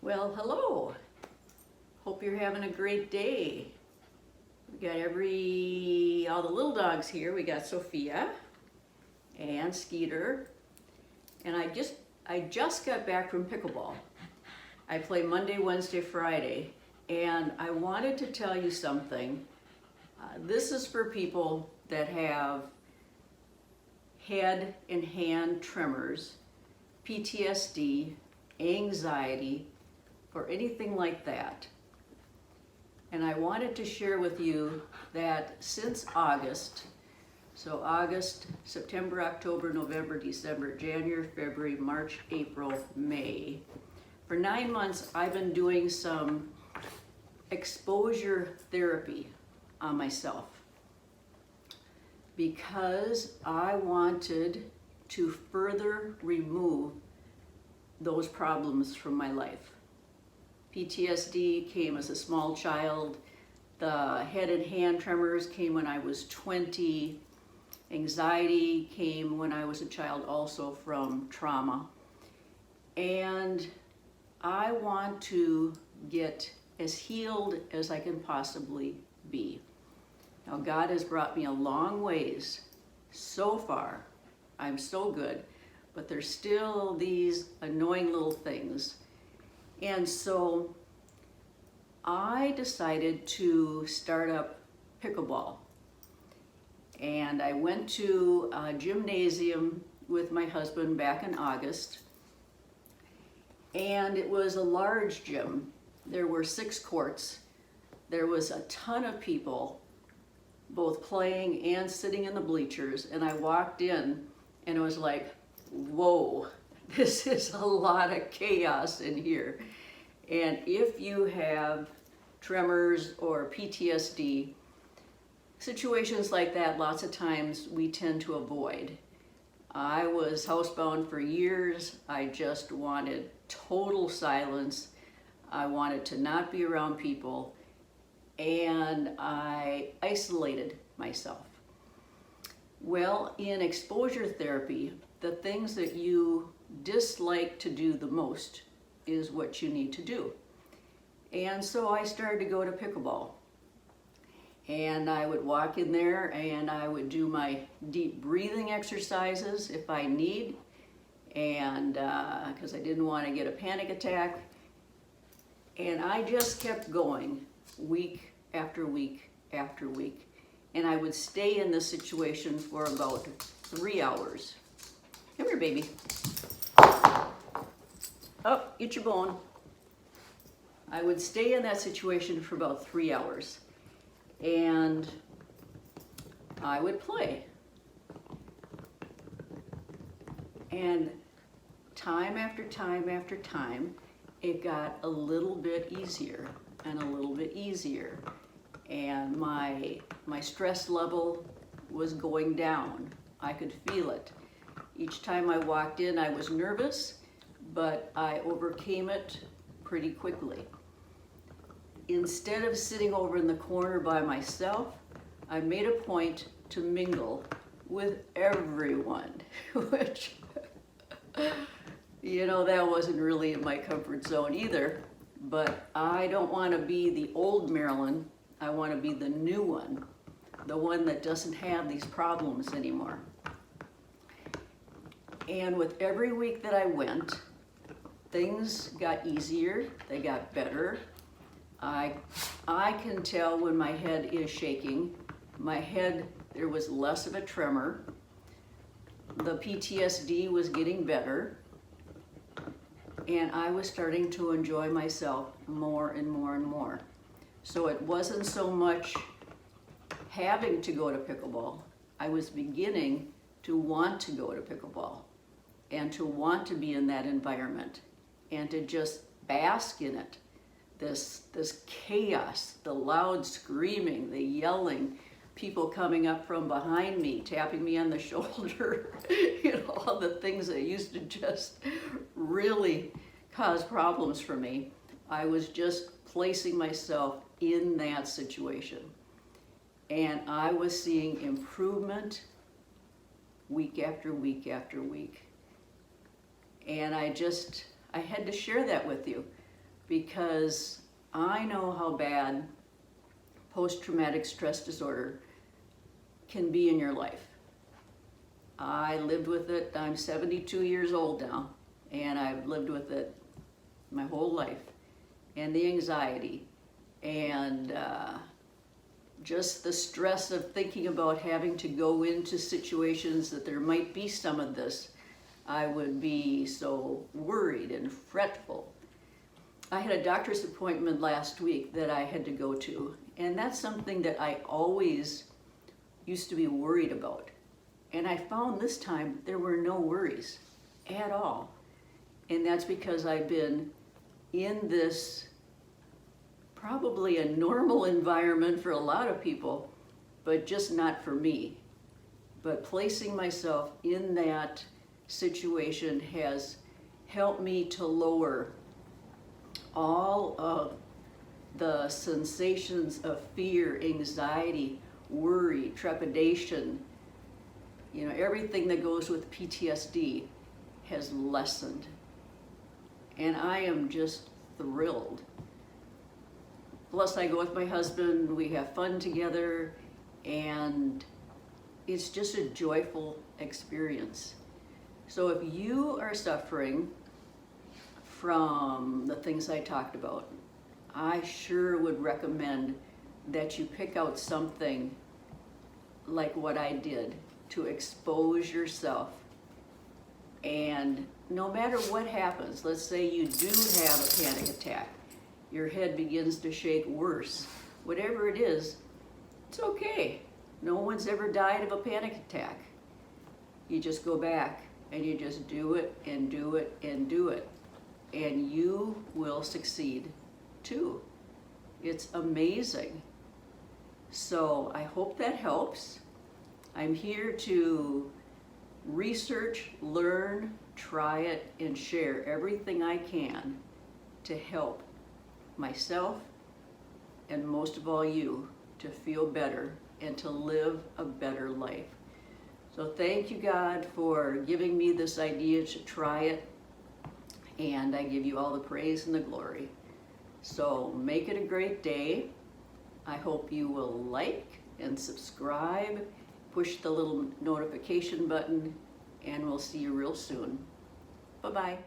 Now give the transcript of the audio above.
Well, hello. Hope you're having a great day. We got all the little dogs here. We got Sophia and Skeeter. And I just got back from pickleball. I play Monday, Wednesday, Friday. And I wanted to tell you something. This is for people that have head and hand tremors, PTSD, anxiety, or anything like that. And I wanted to share with you that since August, so August, September, October, November, December, January, February, March, April, May, for 9 months I've been doing some exposure therapy on myself because I wanted to further remove those problems from my life. PTSD came as a small child. The head and hand tremors came when I was 20. Anxiety came when I was a child also from trauma. And I want to get as healed as I can possibly be. Now, God has brought me a long ways so far. I'm so good, but there's still these annoying little things. And so I decided to start up pickleball. And I went to a gymnasium with my husband back in August. And it was a large gym. There were 6 courts. There was a ton of people, both playing and sitting in the bleachers. And I walked in and it was like, whoa, this is a lot of chaos in here. And if you have tremors or PTSD, situations like that, lots of times we tend to avoid. I was housebound for years. I just wanted total silence. I wanted to not be around people, and I isolated myself. Well, in exposure therapy, the things that you dislike to do the most is what you need to do. And so I started to go to pickleball. And I would walk in there and I would do my deep breathing exercises if I need, and because I didn't want to get a panic attack. And I just kept going week after week after week. And I would stay in this situation for about 3 hours. Come here, baby. Oh, get your bone. I would stay in that situation for about 3 hours. And I would play. And time after time after time, it got a little bit easier and a little bit easier. And my stress level was going down. I could feel it. Each time I walked in, I was nervous, but I overcame it pretty quickly. Instead of sitting over in the corner by myself, I made a point to mingle with everyone, which, that wasn't really in my comfort zone either. But I don't want to be the old Marilyn. I want to be the new one, the one that doesn't have these problems anymore. And with every week that I went, things got easier, they got better. I can tell when my head is shaking. My head, there was less of a tremor. The PTSD was getting better. And I was starting to enjoy myself more and more and more. So it wasn't so much having to go to pickleball. I was beginning to want to go to pickleball and to want to be in that environment and to just bask in it. This chaos, the loud screaming, the yelling, people coming up from behind me, tapping me on the shoulder, all the things that used to just really cause problems for me. I was just placing myself in that situation. And I was seeing improvement week after week after week. And I had to share that with you. because I know how bad post-traumatic stress disorder can be in your life. I lived with it. I'm 72 years old now, and I've lived with it my whole life. And the anxiety, and just the stress of thinking about having to go into situations that there might be some of this. I would be so worried and fretful. I had a doctor's appointment last week that I had to go to, and that's something that I always used to be worried about. And I found this time there were no worries at all. And that's because I've been in this probably a normal environment for a lot of people, but just not for me. But placing myself in that situation has helped me to lower all of the sensations of fear, anxiety, worry, trepidation, everything that goes with PTSD has lessened. And I am just thrilled. Plus, I go with my husband, we have fun together, and it's just a joyful experience. So if you are suffering from the things I talked about, I sure would recommend that you pick out something like what I did to expose yourself. And no matter what happens, let's say you do have a panic attack, your head begins to shake worse, whatever it is, it's okay. No one's ever died of a panic attack. You just go back and you just do it and do it and do it, and you will succeed too. It's amazing. So I hope that helps. I'm here to research, learn, try it, and share everything I can to help myself and most of all you to feel better and to live a better life. So thank you, God, for giving me this idea to try it, and I give you all the praise and the glory. So make it a great day. I hope you will like and subscribe, push the little notification button, and we'll see you real soon. Bye-bye.